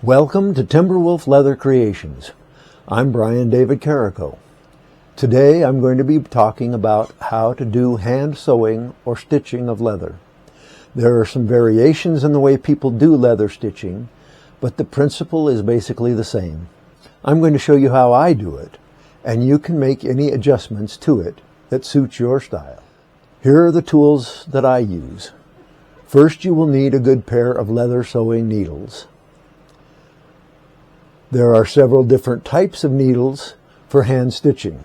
Welcome to TimberWolf Leather Creations. I'm Brian David Carrico. Today I'm going to be talking about how to do hand sewing or stitching of leather. There are some variations in the way people do leather stitching, but the principle is basically the same. I'm going to show you how I do it, and you can make any adjustments to it that suits your style. Here are the tools that I use. First, you will need a good pair of leather sewing needles. There are several different types of needles for hand stitching.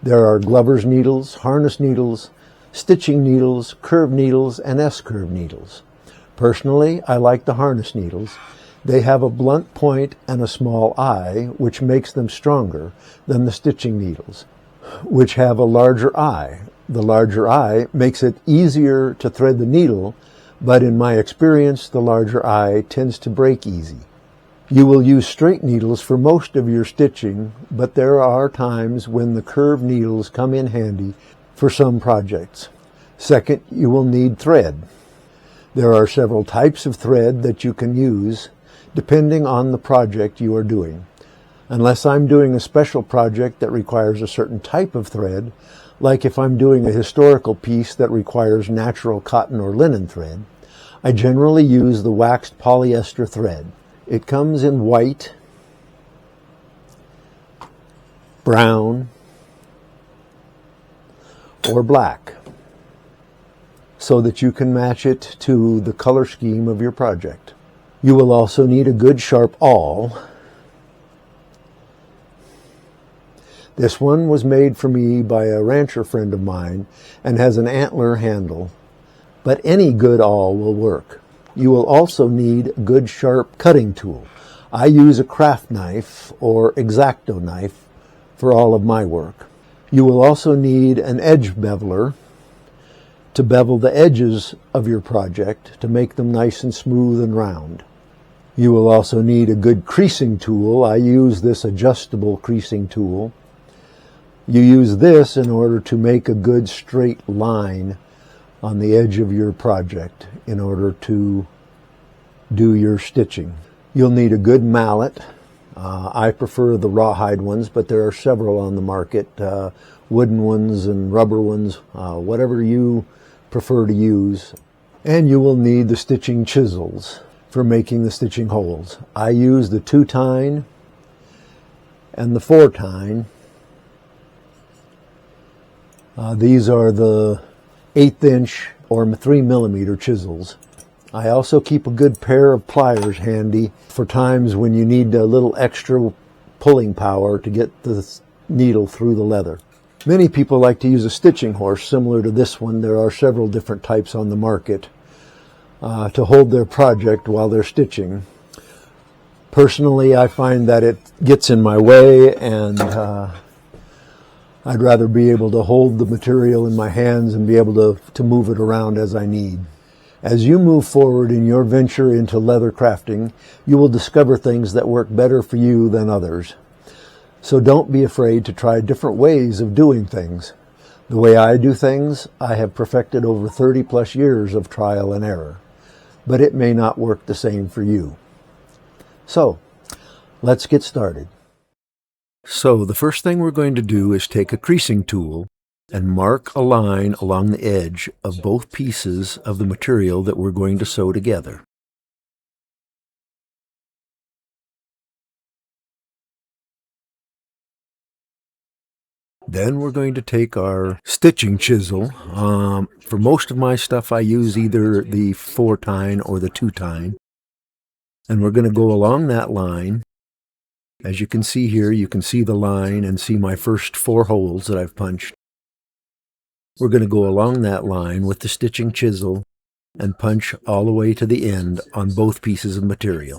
There are glover's needles, harness needles, stitching needles, curved needles, and S-curve needles. Personally, I like the harness needles. They have a blunt point and a small eye, which makes them stronger than the stitching needles, which have a larger eye. The larger eye makes it easier to thread the needle, but in my experience, the larger eye tends to break easy. You will use straight needles for most of your stitching, but there are times when the curved needles come in handy for some projects. Second, you will need thread. There are several types of thread that you can use depending on the project you are doing. Unless I'm doing a special project that requires a certain type of thread, like if I'm doing a historical piece that requires natural cotton or linen thread, I generally use the waxed polyester thread. It comes in white, brown, or black, so that you can match it to the color scheme of your project. You will also need a good sharp awl. This one was made for me by a rancher friend of mine and has an antler handle, but any good awl will work. You will also need a good sharp cutting tool. I use a craft knife or X-Acto knife for all of my work. You will also need an edge beveler to bevel the edges of your project to make them nice and smooth and round. You will also need a good creasing tool. I use this adjustable creasing tool. You use this in order to make a good straight line on the edge of your project in order to do your stitching. You'll need a good mallet. I prefer the rawhide ones, but there are several on the market, wooden ones and rubber ones, whatever you prefer to use. And you will need the stitching chisels for making the stitching holes. I use the 2-tine and the 4-tine. These are the 1/8 inch or 3mm chisels. I also keep a good pair of pliers handy for times when you need a little extra pulling power to get the needle through the leather. Many people like to use a stitching horse similar to this one. There are several different types on the market to hold their project while they're stitching. Personally, I find that it gets in my way, and I'd rather be able to hold the material in my hands and be able to move it around as I need. As you move forward in your venture into leather crafting, you will discover things that work better for you than others. So don't be afraid to try different ways of doing things. The way I do things, I have perfected over 30+ years of trial and error, but it may not work the same for you. So, let's get started. So the first thing we're going to do is take a creasing tool and mark a line along the edge of both pieces of the material that we're going to sew together. Then we're going to take our stitching chisel. For most of my stuff I use either the 4-tine or the 2-tine. And we're going to go along that line. As you can see here, you can see the line and see my first 4 holes that I've punched. We're going to go along that line with the stitching chisel and punch all the way to the end on both pieces of material.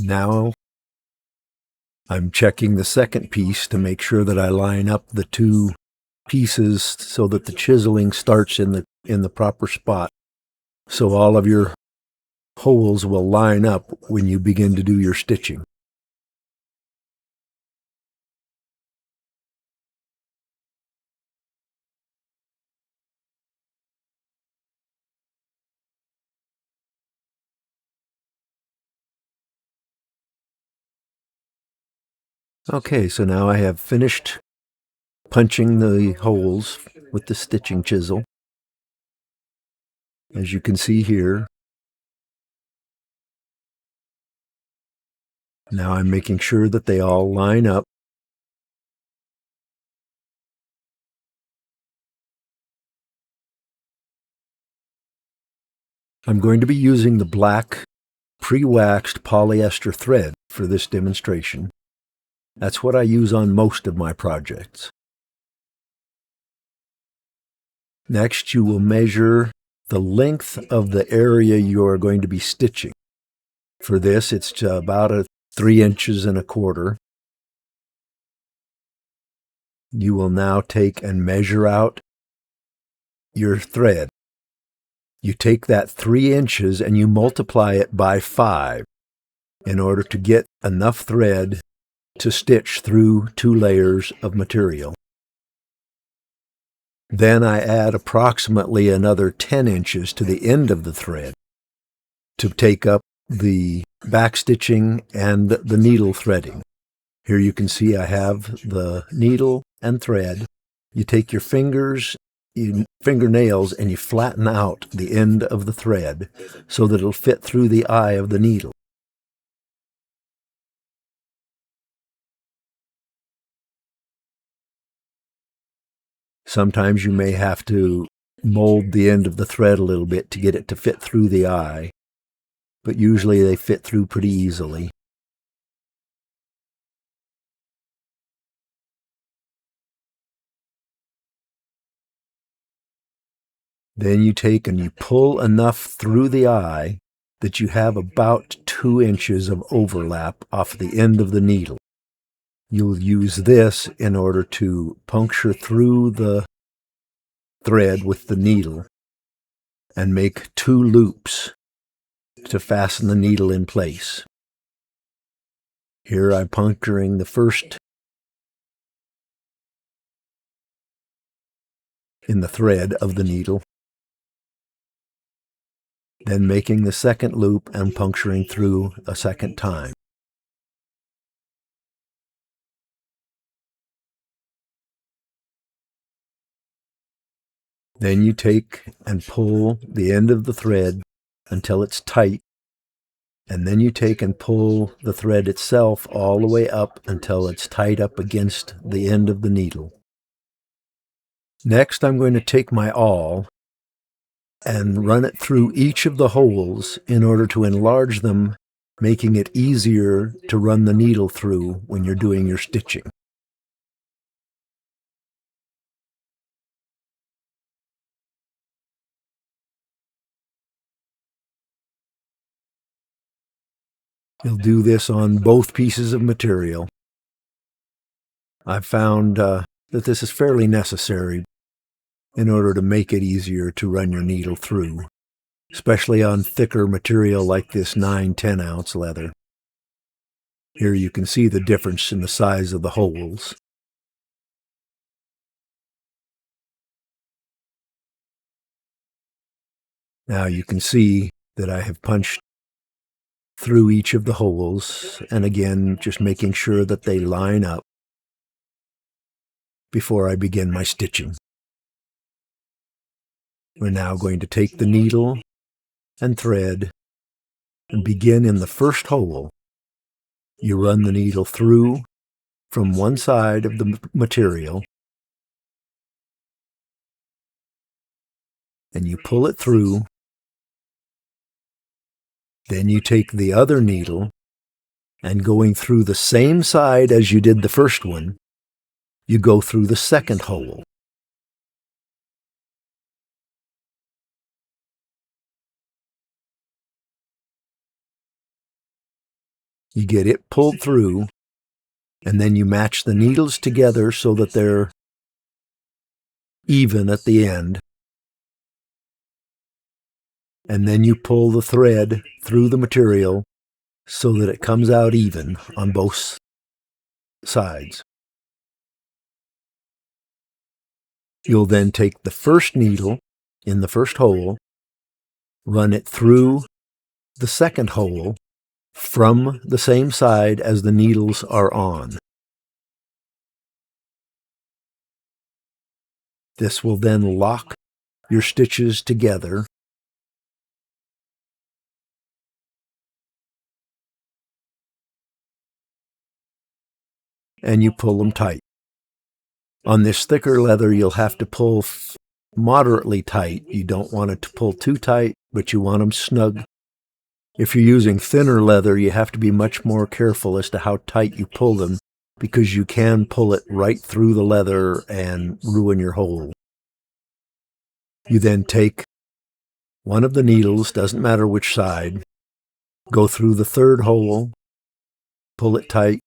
Now I'm checking the second piece to make sure that I line up the two pieces so that the chiseling starts in the proper spot. So all of your holes will line up when you begin to do your stitching. Okay, so now I have finished punching the holes with the stitching chisel. As you can see here, now I'm making sure that they all line up. I'm going to be using the black pre-waxed polyester thread for this demonstration. That's what I use on most of my projects. Next, you will measure the length of the area you are going to be stitching. For this, it's about 3 inches and a quarter. You will now take and measure out your thread. You take that 3 inches and you multiply it by 5 in order to get enough thread to stitch through 2 layers of material. Then I add approximately another 10 inches to the end of the thread to take up the back stitching and the needle threading. Here you can see I have the needle and thread. You take your fingernails, and you flatten out the end of the thread so that it'll fit through the eye of the needle. Sometimes you may have to mold the end of the thread a little bit to get it to fit through the eye, but usually they fit through pretty easily. Then you take and you pull enough through the eye that you have about 2 inches of overlap off the end of the needle. You'll use this in order to puncture through the thread with the needle and make 2 loops to fasten the needle in place. Here I'm puncturing the first in the thread of the needle, then making the second loop and puncturing through a second time. Then you take and pull the end of the thread until it's tight, and then you take and pull the thread itself all the way up until it's tight up against the end of the needle. Next, I'm going to take my awl and run it through each of the holes in order to enlarge them, making it easier to run the needle through when you're doing your stitching. You'll do this on both pieces of material. I've found that this is fairly necessary in order to make it easier to run your needle through, especially on thicker material like this 9-10 ounce leather. Here you can see the difference in the size of the holes. Now you can see that I have punched through each of the holes, and again, just making sure that they line up before I begin my stitching. We're now going to take the needle and thread and begin in the first hole. You run the needle through from one side of the material, and you pull it through. Then you take the other needle, and going through the same side as you did the first one, you go through the second hole. You get it pulled through, and then you match the needles together so that they're even at the end. And then you pull the thread through the material so that it comes out even on both sides. You'll then take the first needle in the first hole, run it through the second hole from the same side as the needles are on. This will then lock your stitches together, and you pull them tight. On this thicker leather, you'll have to pull moderately tight. You don't want it to pull too tight, but you want them snug. If you're using thinner leather, you have to be much more careful as to how tight you pull them, because you can pull it right through the leather and ruin your hole. You then take one of the needles, doesn't matter which side, go through the third hole, pull it tight,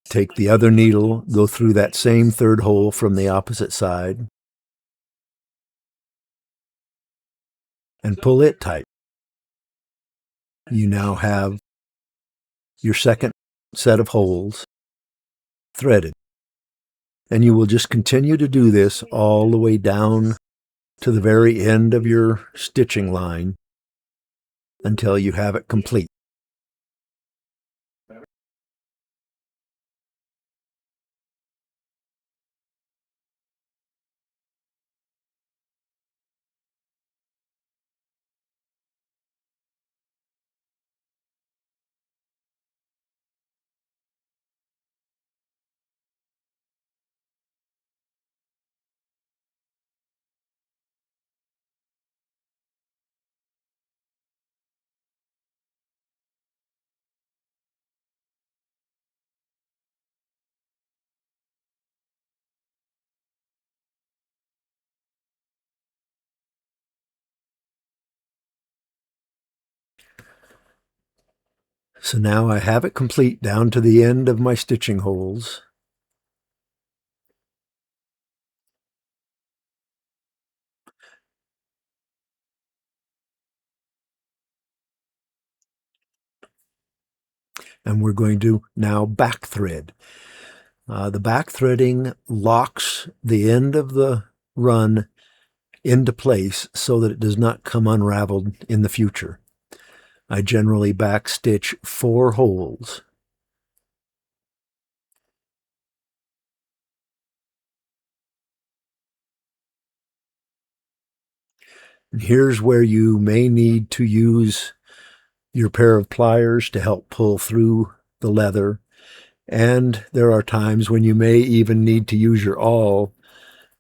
take the other needle, go through that same third hole from the opposite side, and pull it tight. You now have your second set of holes threaded. And you will just continue to do this all the way down to the very end of your stitching line until you have it complete. So now I have it complete down to the end of my stitching holes. And we're going to now back thread. The back threading locks the end of the run into place so that it does not come unraveled in the future. I generally back stitch 4 holes. And here's where you may need to use your pair of pliers to help pull through the leather. And there are times when you may even need to use your awl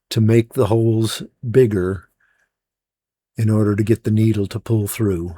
to make the holes bigger in order to get the needle to pull through.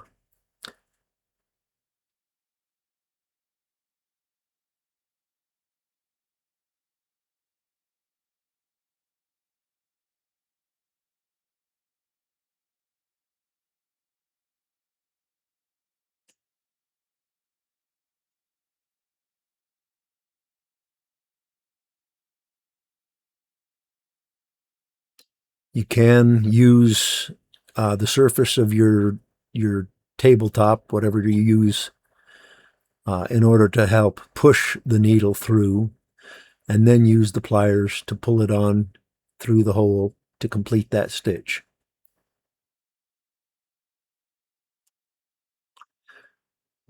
You can use the surface of your tabletop, whatever you use, in order to help push the needle through, and then use the pliers to pull it on through the hole to complete that stitch.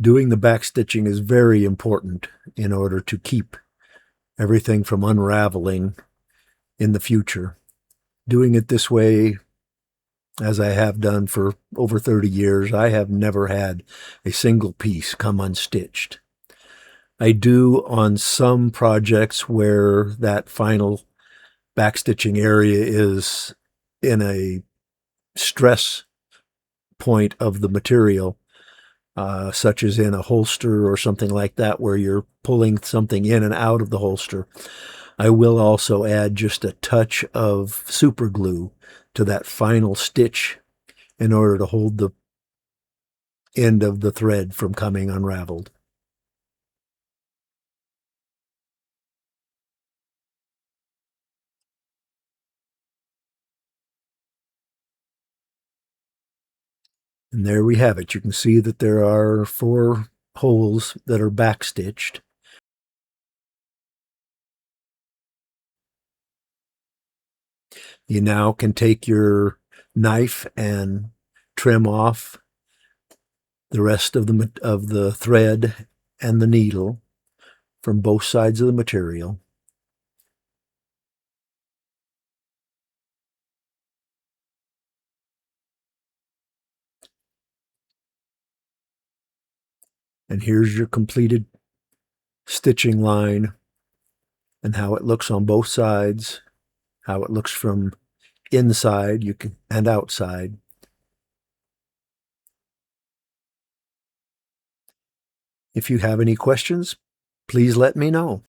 Doing the back stitching is very important in order to keep everything from unraveling in the future. Doing it this way, as I have done for over 30 years, I have never had a single piece come unstitched. I do on some projects where that final backstitching area is in a stress point of the material, such as in a holster or something like that, where you're pulling something in and out of the holster. I will also add just a touch of super glue to that final stitch in order to hold the end of the thread from coming unraveled. And there we have it. You can see that there are 4 holes that are backstitched. You now can take your knife and trim off the rest of the thread and the needle from both sides of the material. And here's your completed stitching line and how it looks on both sides, how it looks from inside and outside. If you have any questions, please let me know.